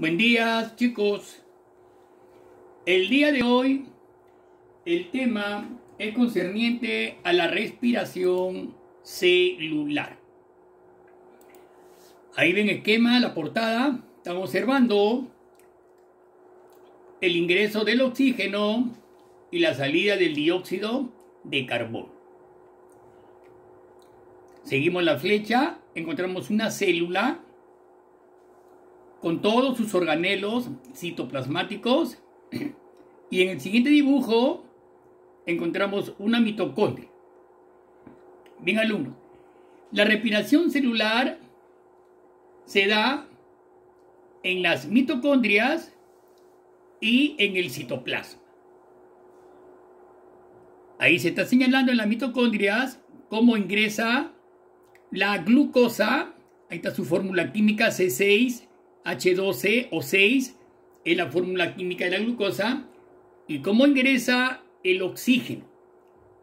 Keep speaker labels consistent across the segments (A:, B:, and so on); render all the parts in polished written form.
A: Buen día, chicos. El día de hoy el tema es concerniente a la respiración celular. Ahí ven el esquema, la portada. Estamos observando el ingreso del oxígeno y la salida del dióxido de carbono. Seguimos la flecha, encontramos una célula con todos sus organelos citoplasmáticos y en el siguiente dibujo encontramos una mitocondria. Bien, alumnos, la respiración celular se da en las mitocondrias y en el citoplasma. Ahí se está señalando en las mitocondrias cómo ingresa la glucosa. Ahí está su fórmula química C6H12O6, es la fórmula química de la glucosa, y cómo ingresa el oxígeno,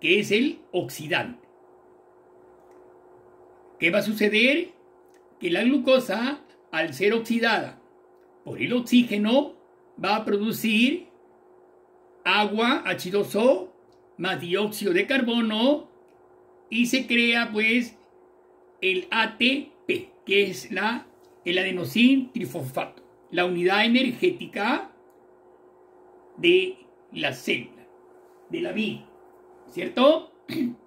A: que es el oxidante. ¿Qué va a suceder? Que la glucosa, al ser oxidada por el oxígeno, va a producir agua, H2O, más dióxido de carbono, y se crea pues el ATP, que es el adenosín trifosfato, la unidad energética de la célula, de la vida, ¿cierto?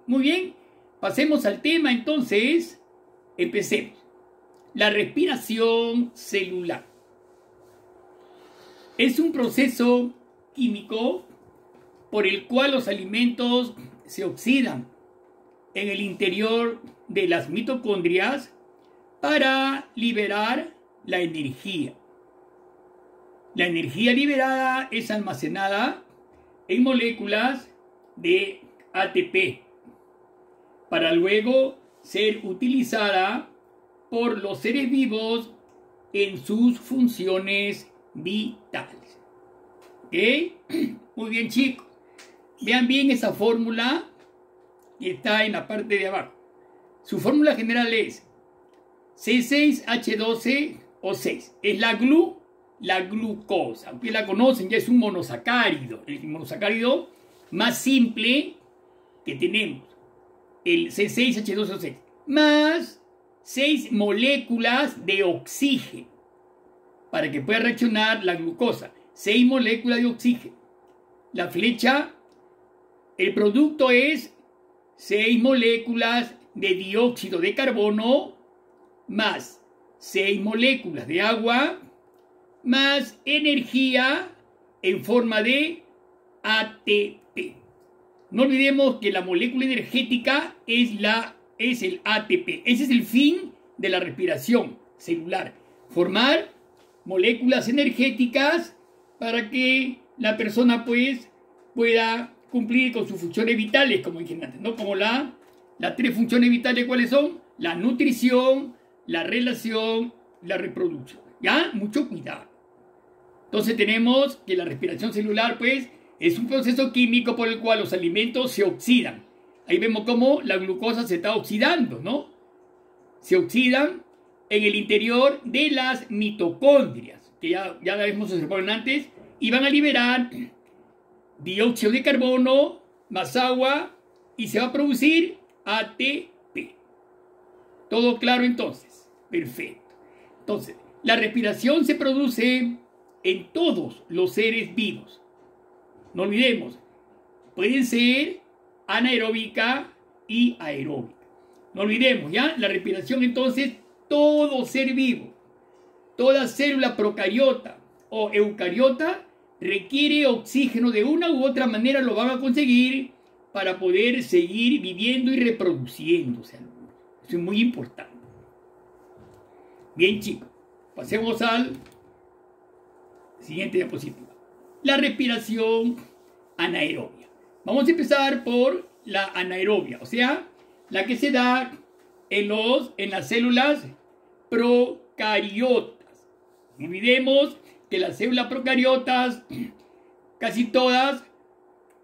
A: Muy bien, pasemos al tema entonces, empecemos. La respiración celular es un proceso químico por el cual los alimentos se oxidan en el interior de las mitocondrias para liberar la energía. La energía liberada es almacenada en moléculas de ATP para luego ser utilizada por los seres vivos en sus funciones vitales. ¿Ok? Muy bien, chicos. Vean bien esa fórmula que está en la parte de abajo. Su fórmula general es C6H12O6. Es la glucosa. Ustedes la conocen, ya es un monosacárido. El monosacárido más simple que tenemos. El C6H12O6. Más 6 moléculas de oxígeno. Para que pueda reaccionar la glucosa. 6 moléculas de oxígeno. La flecha, el producto es 6 moléculas de dióxido de carbono más 6 moléculas de agua más energía en forma de ATP. No olvidemos que la molécula energética es el ATP. Ese es el fin de la respiración celular. Formar moléculas energéticas para que la persona pues pueda cumplir con sus funciones vitales, como dije antes, ¿no? Como las 3 funciones vitales, ¿cuáles son? La nutrición, la relación, la reproducción. ¿Ya? Mucho cuidado. Entonces tenemos que la respiración celular, pues, es un proceso químico por el cual los alimentos se oxidan. Ahí vemos cómo la glucosa se está oxidando, ¿no? Se oxidan en el interior de las mitocondrias, que ya la hemos observado antes, y van a liberar dióxido de carbono más agua y se va a producir ATP. ¿Todo claro entonces? Perfecto. Entonces, la respiración se produce en todos los seres vivos. No olvidemos, pueden ser anaeróbica y aeróbica. No olvidemos, ¿ya? La respiración entonces, todo ser vivo, toda célula procariota o eucariota requiere oxígeno de una u otra manera, lo van a conseguir para poder seguir viviendo y reproduciéndose. Eso es muy importante. Bien, chicos, pasemos al siguiente diapositiva. La respiración anaerobia. Vamos a empezar por la anaerobia, o sea, la que se da en las células procariotas. No olvidemos que las células procariotas, casi todas,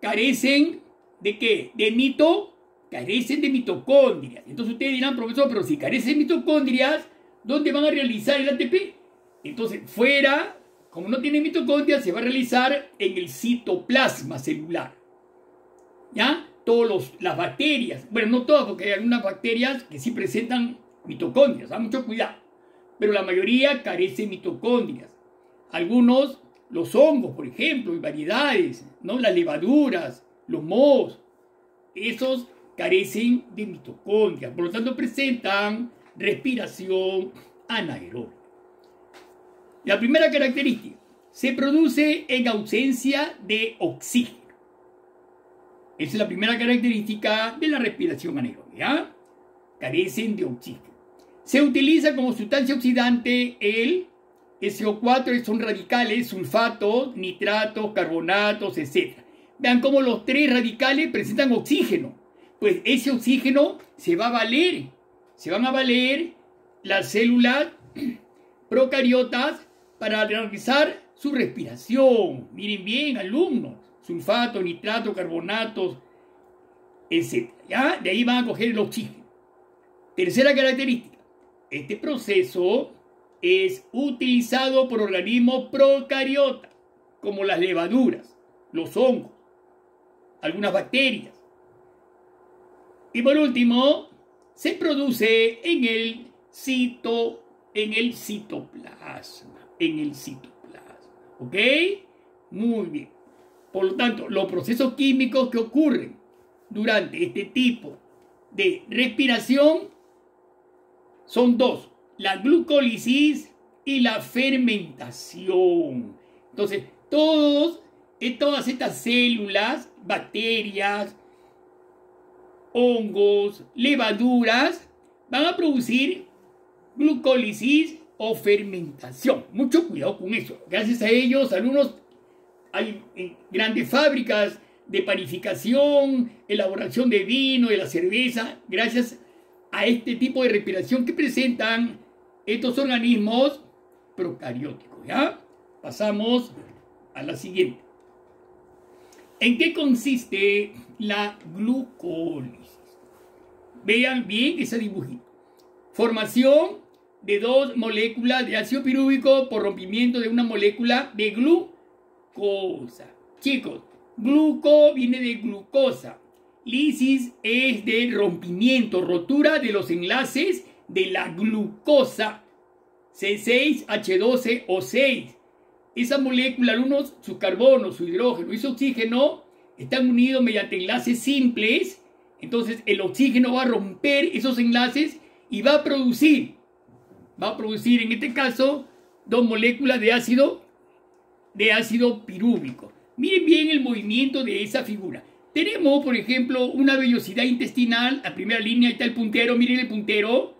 A: carecen ¿de qué? Carecen de mitocondrias. Entonces ustedes dirán, profesor, pero si carecen de mitocondrias, ¿dónde van a realizar el ATP? Entonces, fuera, como no tiene mitocondrias, se va a realizar en el citoplasma celular. ¿Ya? Las bacterias, bueno, no todas, porque hay algunas bacterias que sí presentan mitocondrias, mucho cuidado. Pero la mayoría carece de mitocondrias. Algunos, los hongos, por ejemplo, y variedades, ¿no? Las levaduras, los mohos, esos carecen de mitocondrias, por lo tanto presentan respiración anaeróbica. La primera característica, se produce en ausencia de oxígeno. Esa es la primera característica de la respiración anaeróbica. Carecen de oxígeno. Se utiliza como sustancia oxidante el SO4, son radicales, sulfatos, nitratos, carbonatos, etc. Vean cómo los tres radicales presentan oxígeno. Pues ese oxígeno se van a valer las células procariotas para realizar su respiración. Miren bien, alumnos, sulfatos, nitratos, carbonatos, etc. ¿Ya? De ahí van a coger el oxígeno. Tercera característica. Este proceso es utilizado por organismos procariotas, como las levaduras, los hongos, algunas bacterias. Y por último, se produce en el citoplasma. ¿Ok? Muy bien. Por lo tanto, los procesos químicos que ocurren durante este tipo de respiración son dos: la glucólisis y la fermentación. Entonces, todas estas células, bacterias, hongos, levaduras, van a producir glucólisis o fermentación. Mucho cuidado con eso. Gracias a ellos, alumnos, hay grandes fábricas de panificación, elaboración de vino, de la cerveza, gracias a este tipo de respiración que presentan estos organismos procarióticos. ¿Ya? Pasamos a la siguiente. ¿En qué consiste la glucólisis? Vean bien ese dibujito. Formación de dos moléculas de ácido pirúvico por rompimiento de una molécula de glucosa. Chicos, gluco viene de glucosa. Lisis es de rompimiento, rotura de los enlaces de la glucosa. C6H12O6. Esa molécula, algunos, sus carbonos, su hidrógeno y su oxígeno están unidos mediante enlaces simples. Entonces el oxígeno va a romper esos enlaces y va a producir en este caso dos moléculas de ácido pirúvico. Miren bien el movimiento de esa figura. Tenemos, por ejemplo, una vellosidad intestinal. La primera línea, ahí está el puntero, miren el puntero.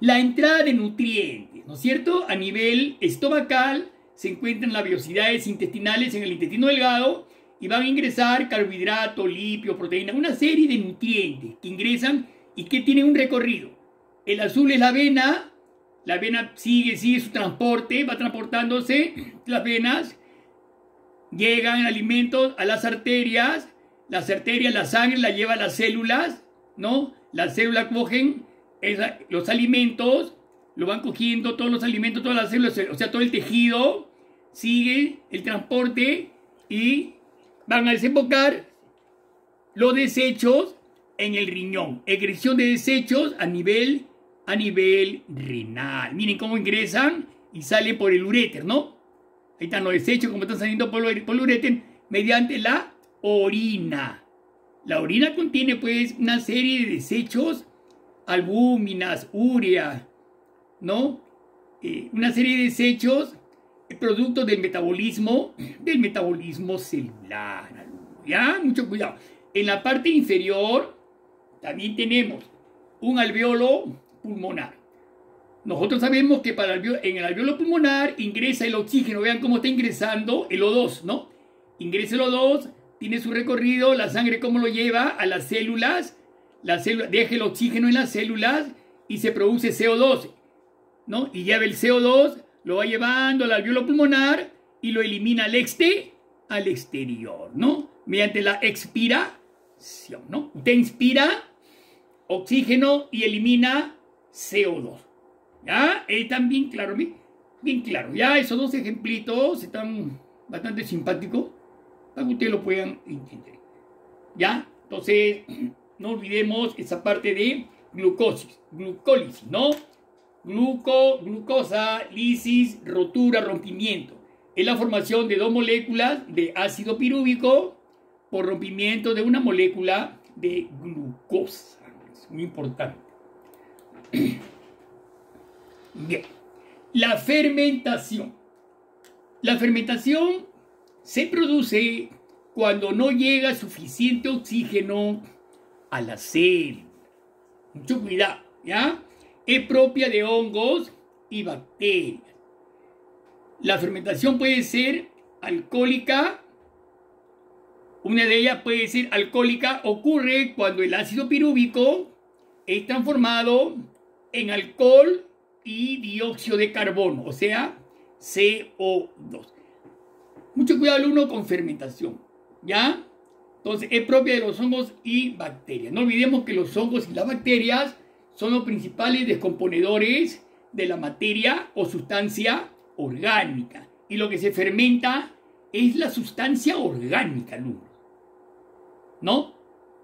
A: La entrada de nutrientes, ¿no es cierto? A nivel estomacal se encuentran las vellosidades intestinales en el intestino delgado y van a ingresar carbohidratos, lípidos, proteínas, una serie de nutrientes que ingresan y que tienen un recorrido. El azul es la vena sigue su transporte, va transportándose las venas. Llegan alimentos a las arterias, la sangre la lleva a las células, ¿no? Las células cogen los alimentos, lo van cogiendo todos los alimentos, todas las células, o sea, todo el tejido, sigue el transporte y van a desembocar los desechos en el riñón. Excreción de desechos a nivel renal. Miren cómo ingresan y salen por el uréter, ¿no? Ahí están los desechos, como están saliendo por el uréter, mediante la orina. La orina contiene, pues, una serie de desechos, albúminas, urea, ¿no? Una serie de desechos, productos del metabolismo celular. ¿Ya? Mucho cuidado. En la parte inferior también tenemos un alveolo pulmonar. Nosotros sabemos que en el alveolo pulmonar ingresa el oxígeno. Vean cómo está ingresando el O2, ¿no? Ingresa el O2, tiene su recorrido, la sangre cómo lo lleva a las células, deja el oxígeno en las células y se produce CO2, ¿no? Y lleva el CO2, lo va llevando al alveolo pulmonar y lo elimina al exterior, ¿no? Mediante la expiración, ¿no? Usted inspira oxígeno y elimina CO2. ¿Ya? Están bien claros, bien claro. Ya esos dos ejemplitos están bastante simpáticos para que ustedes lo puedan entender. ¿Ya? Entonces, no olvidemos esa parte de glucólisis, ¿no? Glucosa, lisis, rotura, rompimiento. Es la formación de dos moléculas de ácido pirúvico por rompimiento de una molécula de glucosa. Es muy importante. Bien. La fermentación. La fermentación se produce cuando no llega suficiente oxígeno a la célula. Mucho cuidado, ¿ya? Es propia de hongos y bacterias. La fermentación puede ser alcohólica. Una de ellas puede ser alcohólica. Ocurre cuando el ácido pirúvico es transformado en alcohol y dióxido de carbono, o sea, CO2. Mucho cuidado alumno con fermentación, ¿ya? Entonces, es propia de los hongos y bacterias. No olvidemos que los hongos y las bacterias son los principales descomponedores de la materia o sustancia orgánica. Y lo que se fermenta es la sustancia orgánica, alumnos, ¿no?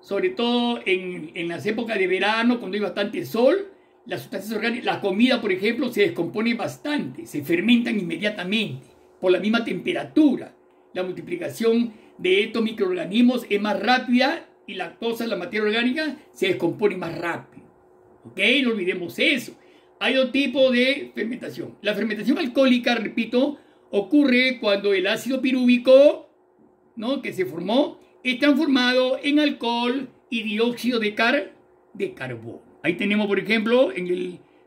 A: Sobre todo en las épocas de verano, cuando hay bastante sol, las sustancias orgánicas, la comida, por ejemplo, se descompone bastante, se fermentan inmediatamente por la misma temperatura. La multiplicación de estos microorganismos es más rápida y la lactosa, la materia orgánica, se descompone más rápido. ¿Ok? No olvidemos eso. Hay dos tipos de fermentación. La fermentación alcohólica, repito, ocurre cuando el ácido pirúvico, ¿no?, que se formó, es transformado en alcohol y dióxido de carbono. Ahí tenemos, por ejemplo,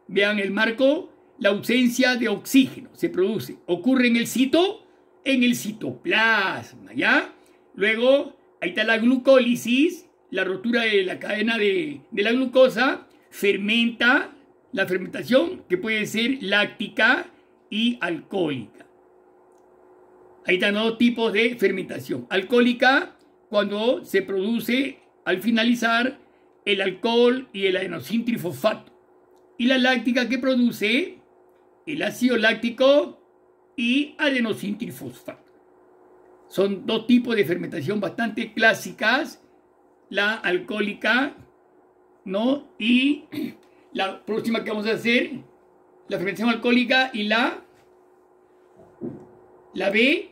A: vean el marco, la ausencia de oxígeno se produce. Ocurre en el citoplasma, ¿ya? Luego, ahí está la glucólisis, la rotura de la cadena de la glucosa, fermenta, la fermentación, que puede ser láctica y alcohólica. Ahí están dos tipos de fermentación. Alcohólica, cuando se produce al finalizar el alcohol y el adenosintrifosfato. Y la láctica, que produce el ácido láctico y adenosintrifosfato. Son dos tipos de fermentación bastante clásicas. La alcohólica, ¿no? Y la próxima que vamos a hacer, la fermentación alcohólica, y la B,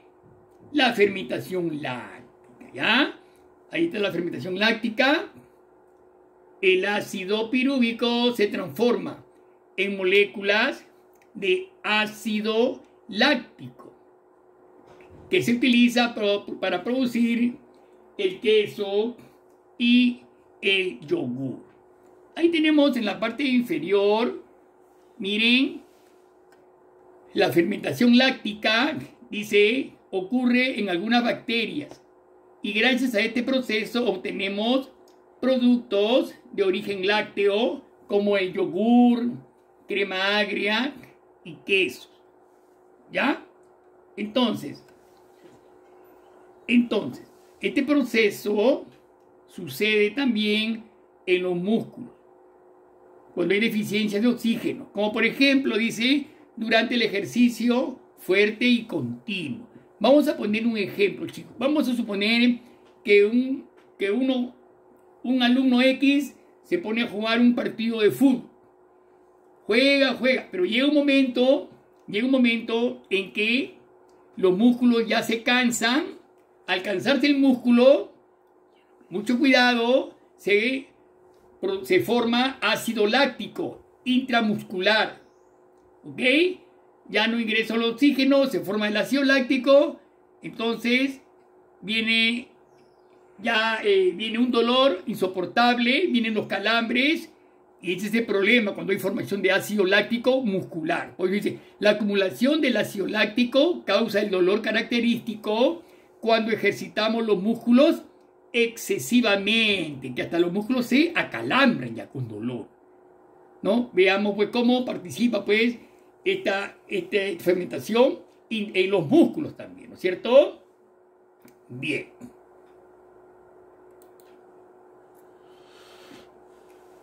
A: la fermentación láctica, ¿ya? Ahí está la fermentación láctica. El ácido pirúvico se transforma en moléculas de ácido láctico que se utiliza para producir el queso y el yogur. Ahí tenemos en la parte inferior, miren, la fermentación láctica, dice, ocurre en algunas bacterias y gracias a este proceso obtenemos productos de origen lácteo como el yogur, crema agria y quesos. ¿Ya? Entonces, este proceso sucede también en los músculos cuando hay deficiencia de oxígeno, como por ejemplo, dice, durante el ejercicio fuerte y continuo. Vamos a poner un ejemplo, chicos. Vamos a suponer que un alumno X se pone a jugar un partido de fútbol. Juega, pero llega un momento en que los músculos ya se cansan. Al cansarse el músculo, mucho cuidado, se forma ácido láctico intramuscular. ¿Ok? Ya no ingresa el oxígeno, se forma el ácido láctico, entonces viene un dolor insoportable, vienen los calambres, y ese es el problema cuando hay formación de ácido láctico muscular. Por eso dice, la acumulación del ácido láctico causa el dolor característico cuando ejercitamos los músculos excesivamente, que hasta los músculos se acalambran ya con dolor, ¿no? Veamos pues cómo participa pues esta fermentación en los músculos también, ¿no es cierto? Bien.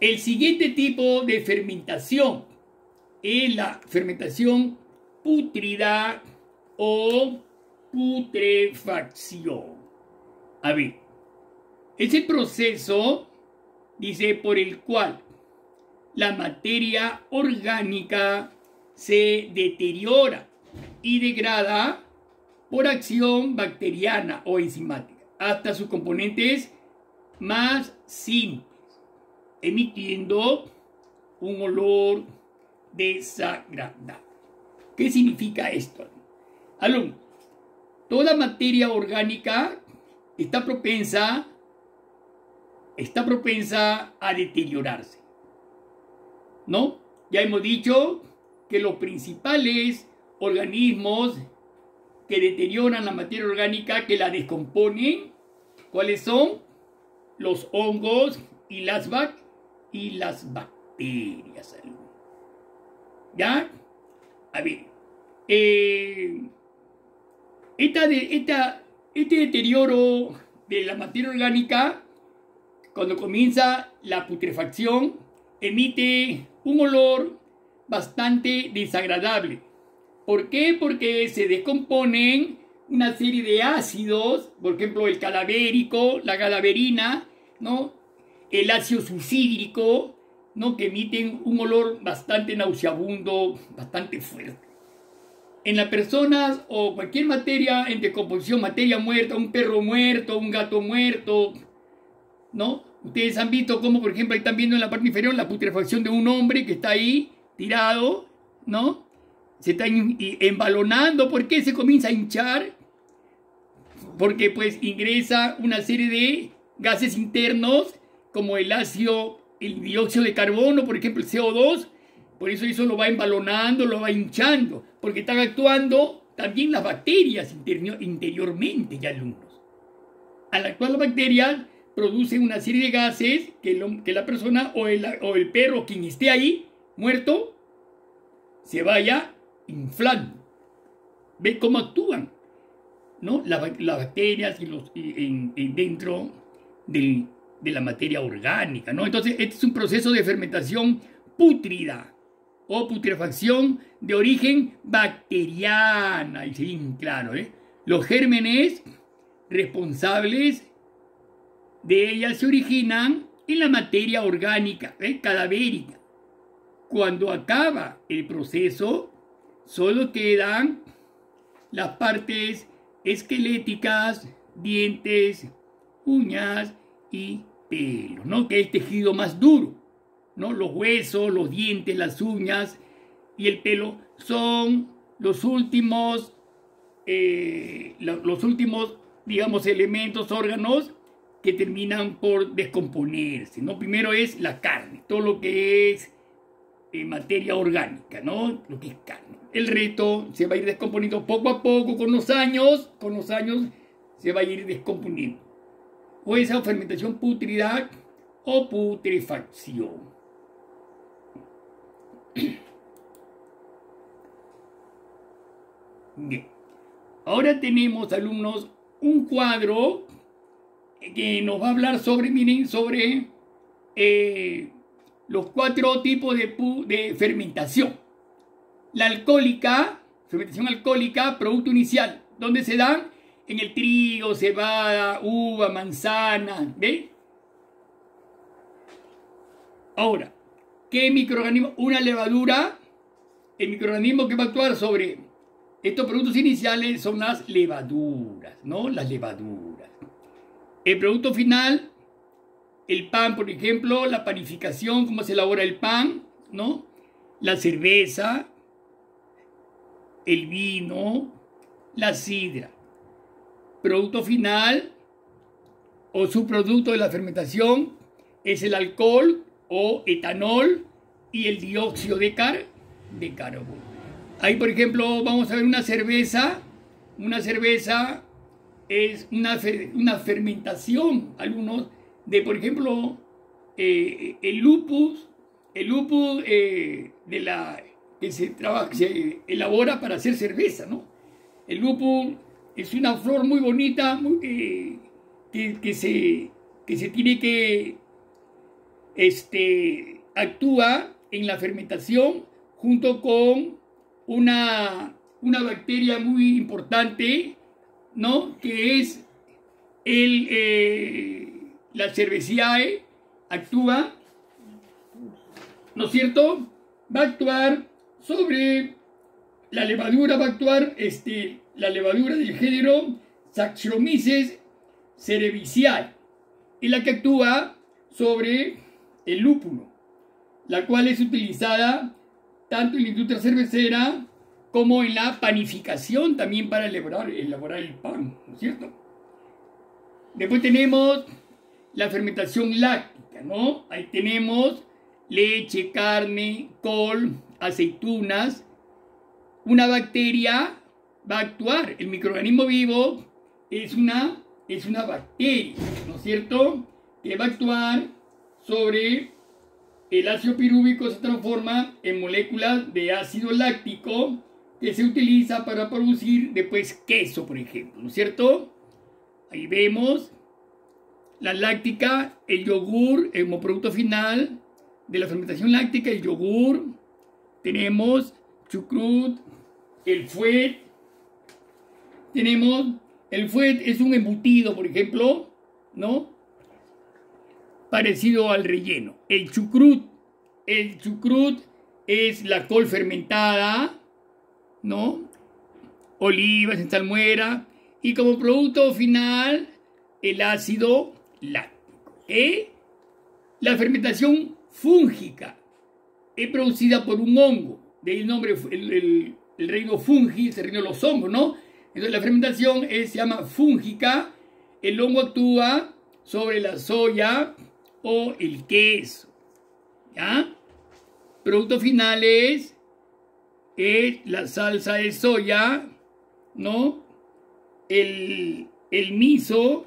A: El siguiente tipo de fermentación es la fermentación pútrida o putrefacción. A ver, es el proceso, dice, por el cual la materia orgánica se deteriora y degrada por acción bacteriana o enzimática hasta sus componentes más simples, emitiendo un olor desagradable. ¿Qué significa esto? Alumnos, toda materia orgánica está propensa a deteriorarse, ¿no? Ya hemos dicho que los principales organismos que deterioran la materia orgánica, que la descomponen, ¿cuáles son? Los hongos y las bacterias. ¿Ya? A ver, este deterioro de la materia orgánica, cuando comienza la putrefacción, emite un olor bastante desagradable. ¿Por qué? Porque se descomponen una serie de ácidos, por ejemplo el cadavérico, la cadaverina, ¿no? El ácido sucídrico, ¿no? Que emiten un olor bastante nauseabundo, bastante fuerte. En las personas o cualquier materia en descomposición, materia muerta, un perro muerto, un gato muerto, ¿no? Ustedes han visto cómo, por ejemplo, están viendo en la parte inferior la putrefacción de un hombre que está ahí tirado, ¿no? Se está embalonando. ¿Por qué se comienza a hinchar? Porque pues ingresa una serie de gases internos como el dióxido de carbono, por ejemplo el CO2. Por eso lo va embalonando, lo va hinchando, porque están actuando también las bacterias interiormente, ya alumnos. Al actuar las bacterias producen una serie de gases que la persona o el perro, quien esté ahí muerto, se vaya inflando. ¿Ven cómo actúan? ¿No? Las bacterias dentro de la materia orgánica, ¿no? Entonces, este es un proceso de fermentación pútrida o putrefacción de origen bacteriana. Y sí, claro, los gérmenes responsables de ellas se originan en la materia orgánica, cadavérica. Cuando acaba el proceso, solo quedan las partes esqueléticas, dientes, uñas y pelo, ¿no? Que es el tejido más duro, ¿no? Los huesos, los dientes, las uñas y el pelo son los últimos, digamos, elementos, órganos que terminan por descomponerse, ¿no? Primero es la carne, todo lo que es materia orgánica, ¿no? Lo que es carne. El resto se va a ir descomponiendo poco a poco, con los años se va a ir descomponiendo. O esa fermentación pútrida o putrefacción. Bien. Ahora tenemos, alumnos, un cuadro que nos va a hablar sobre, miren, sobre los 4 tipos de fermentación. La alcohólica, fermentación alcohólica, producto inicial, ¿dónde se dan? En el trigo, cebada, uva, manzana, ¿ven? Ahora, ¿qué microorganismo? Una levadura. El microorganismo que va a actuar sobre estos productos iniciales son las levaduras, ¿no? Las levaduras. El producto final, el pan, por ejemplo, la panificación, cómo se elabora el pan, ¿no? La cerveza, el vino, la sidra. Producto final o subproducto de la fermentación es el alcohol o etanol y el dióxido de carbono. Ahí, por ejemplo, vamos a ver una cerveza. Una cerveza es una fermentación, algunos, de, por ejemplo, el lupus que se elabora para hacer cerveza, ¿no? El lupus es una flor muy bonita, que se tiene que actúa en la fermentación junto con una bacteria muy importante, ¿no? Que es la Cerevisiae, actúa, ¿no es cierto? Va a actuar sobre la levadura, la levadura del género Saccharomyces cerevisiae, es la que actúa sobre el lúpulo, la cual es utilizada tanto en la industria cervecera como en la panificación, también para elaborar el pan, ¿no es cierto? Después tenemos la fermentación láctica, ¿no? Ahí tenemos leche, carne, col, aceitunas. Una bacteria va a actuar, el microorganismo vivo es una bacteria, ¿no es cierto? Que va a actuar sobre el ácido pirúvico, se transforma en moléculas de ácido láctico que se utiliza para producir después queso, por ejemplo, ¿no es cierto? Ahí vemos la láctica, el yogur, como producto final de la fermentación láctica, el yogur. Tenemos chucrut, el fuet. Tenemos, el fuet es un embutido, por ejemplo, ¿no? Parecido al relleno. El chucrut es la col fermentada, ¿no? Olivas en salmuera. Y como producto final, el ácido láctico. La fermentación fúngica es producida por un hongo. De ahí el nombre, el reino fungi, es el reino de los hongos, ¿no? Entonces la fermentación se llama fúngica. El hongo actúa sobre la soya o el queso, ¿ya? Productos finales es la salsa de soya, ¿no? El miso,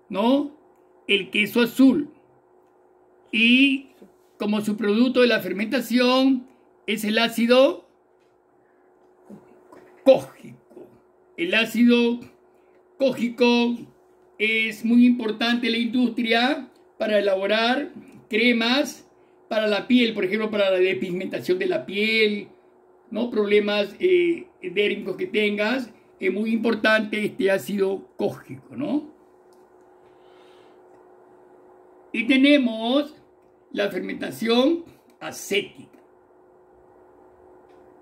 A: ¿no? El queso azul. Y como subproducto de la fermentación es el ácido cógico. El ácido cógico es muy importante en la industria para elaborar cremas para la piel, por ejemplo, para la despigmentación de la piel, ¿no? Problemas dérmicos que tengas, es muy importante este ácido cógico, ¿no? Y tenemos la fermentación acética.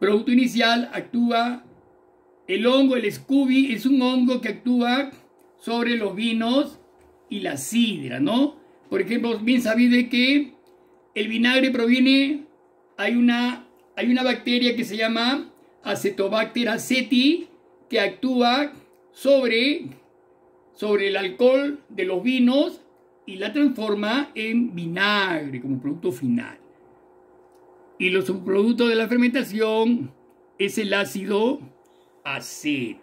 A: Producto inicial actúa el hongo, el SCOBY, es un hongo que actúa sobre los vinos y la sidra, ¿no? Por ejemplo, bien sabido que el vinagre proviene, hay una bacteria que se llama Acetobacter aceti, que actúa sobre el alcohol de los vinos y la transforma en vinagre como producto final. Y los subproductos de la fermentación es el ácido acético.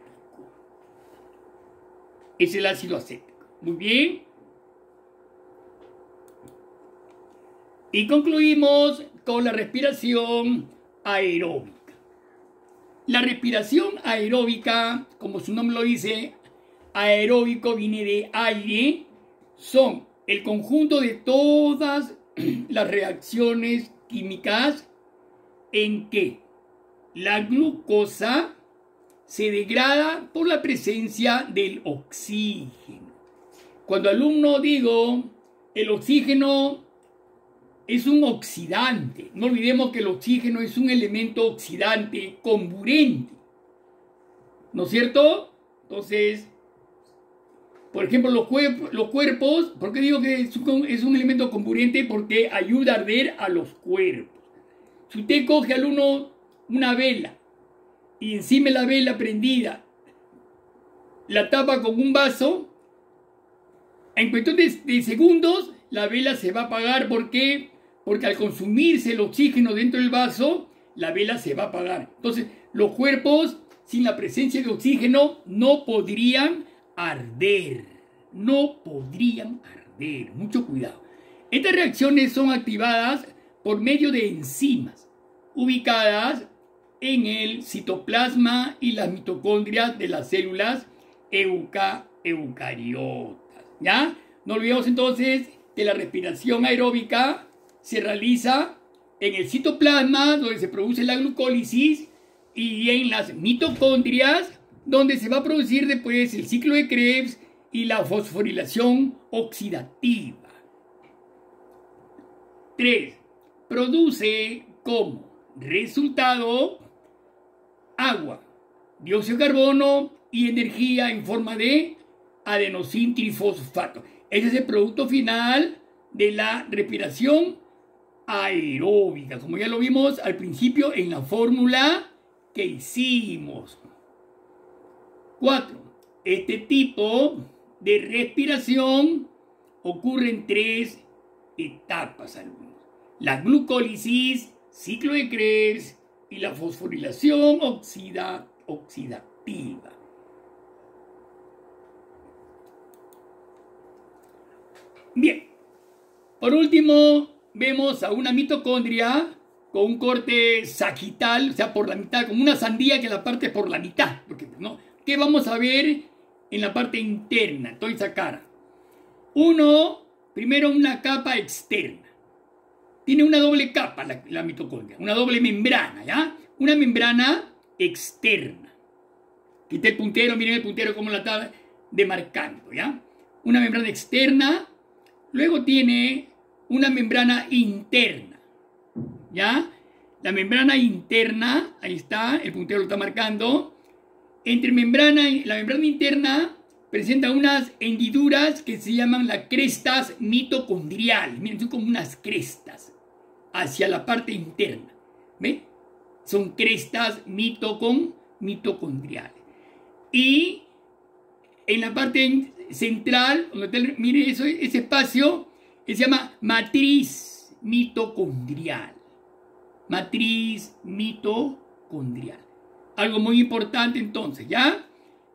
A: Es el ácido acético. Muy bien. Y concluimos con la respiración aeróbica. La respiración aeróbica, como su nombre lo dice, aeróbico viene de aire, son el conjunto de todas las reacciones químicas en que la glucosa se degrada por la presencia del oxígeno. Cuando alumno digo, el oxígeno es un oxidante. No olvidemos que el oxígeno es un elemento oxidante comburente, ¿no es cierto? Entonces, por ejemplo, los cuerpos, ¿por qué digo que es un elemento comburente? Porque ayuda a arder a los cuerpos. Si usted coge al uno una vela y encima de la vela prendida la tapa con un vaso, en cuestión de segundos la vela se va a apagar. ¿Por qué? Porque al consumirse el oxígeno dentro del vaso, la vela se va a apagar. Entonces, los cuerpos sin la presencia de oxígeno no podrían arder. No podrían arder. Mucho cuidado. Estas reacciones son activadas por medio de enzimas ubicadas en el citoplasma y las mitocondrias de las células eucariotas. ¿Ya? No olvidemos entonces que la respiración aeróbica se realiza en el citoplasma, donde se produce la glucólisis, y en las mitocondrias, donde se va a producir después el ciclo de Krebs y la fosforilación oxidativa. 3. Produce como resultado agua, dióxido de carbono y energía en forma de adenosín trifosfato. Ese es el producto final de la respiración aeróbica, como ya lo vimos al principio en la fórmula que hicimos. 4. Este tipo de respiración ocurre en 3 etapas, alumnos: la glucólisis, ciclo de Krebs y la fosforilación oxidativa. Bien, por último vemos a una mitocondria con un corte sagital, o sea, por la mitad, como una sandía que la parte por la mitad. Porque, ¿no? ¿Qué vamos a ver en la parte interna, toda esa cara? Primero una capa externa. Tiene una doble capa la mitocondria, una doble membrana, ¿ya? Una membrana externa. Quité el puntero, miren el puntero cómo la está demarcando, ¿ya? Una membrana externa. Luego tiene una membrana interna, ¿ya? La membrana interna, ahí está, el puntero lo está marcando. Entre la membrana interna presenta unas hendiduras que se llaman las crestas mitocondriales. Miren, son como unas crestas hacia la parte interna. ¿Ven? Son crestas mitocondriales. Y en la parte central, mire eso, ese espacio que se llama matriz mitocondrial. Matriz mitocondrial. Algo muy importante entonces, ¿ya?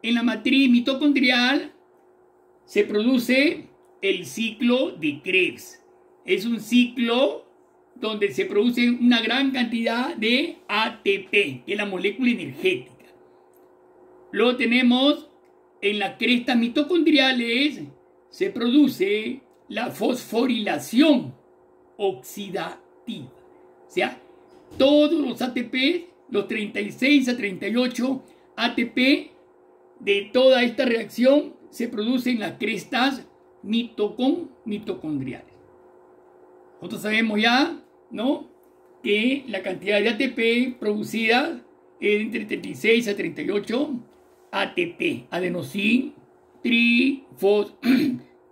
A: En la matriz mitocondrial se produce el ciclo de Krebs. Es un ciclo donde se produce una gran cantidad de ATP, que es la molécula energética. Luego tenemos en las crestas mitocondriales se produce la fosforilación oxidativa. O sea, todos los ATP, los 36 a 38 ATP de toda esta reacción se producen en las crestas mitocondriales. Nosotros sabemos ya, ¿no?, que la cantidad de ATP producida es entre 36 a 38 ATP, adenosín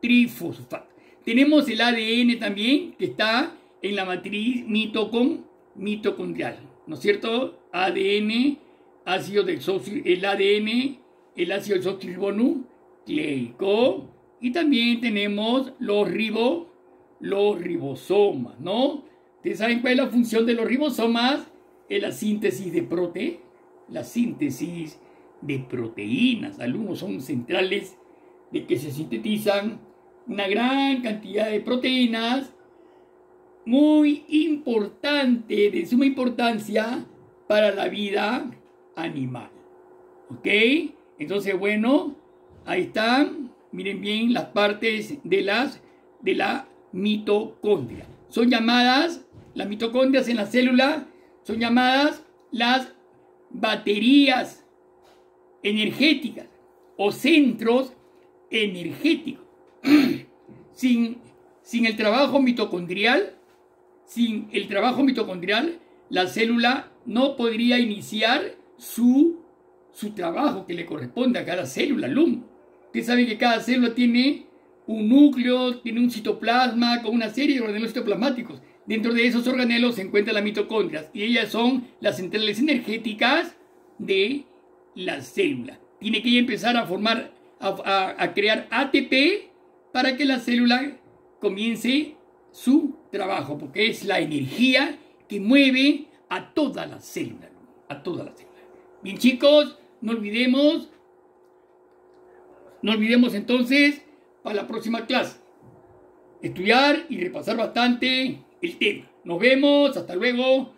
A: trifosfato. Tenemos el ADN también, que está en la matriz mitocondrial, ¿no es cierto? ADN, el ADN, el ácido desoxirribonucleico, y también tenemos los ribosomas, ¿no? ¿Ustedes saben cuál es la función de los ribosomas? Es la síntesis de proteínas. Alumnos, son centrales de que se sintetizan una gran cantidad de proteínas muy importante, de suma importancia para la vida animal. ¿Ok? Entonces, bueno, ahí están. Miren bien las partes de la mitocondria. Son llamadas, las mitocondrias en la célula, son llamadas las baterías energéticas o centros energéticos. Sin el trabajo mitocondrial, la célula no podría iniciar su trabajo que le corresponde a cada célula, alumno. Usted sabe que cada célula tiene un núcleo, tiene un citoplasma con una serie de organelos citoplasmáticos. Dentro de esos organelos se encuentran las mitocondrias y ellas son las centrales energéticas de la célula. Tiene que empezar a crear ATP para que la célula comience su trabajo, porque es la energía que mueve a toda la célula. Bien, chicos, no olvidemos entonces para la próxima clase estudiar y repasar bastante el tema. Nos vemos, hasta luego.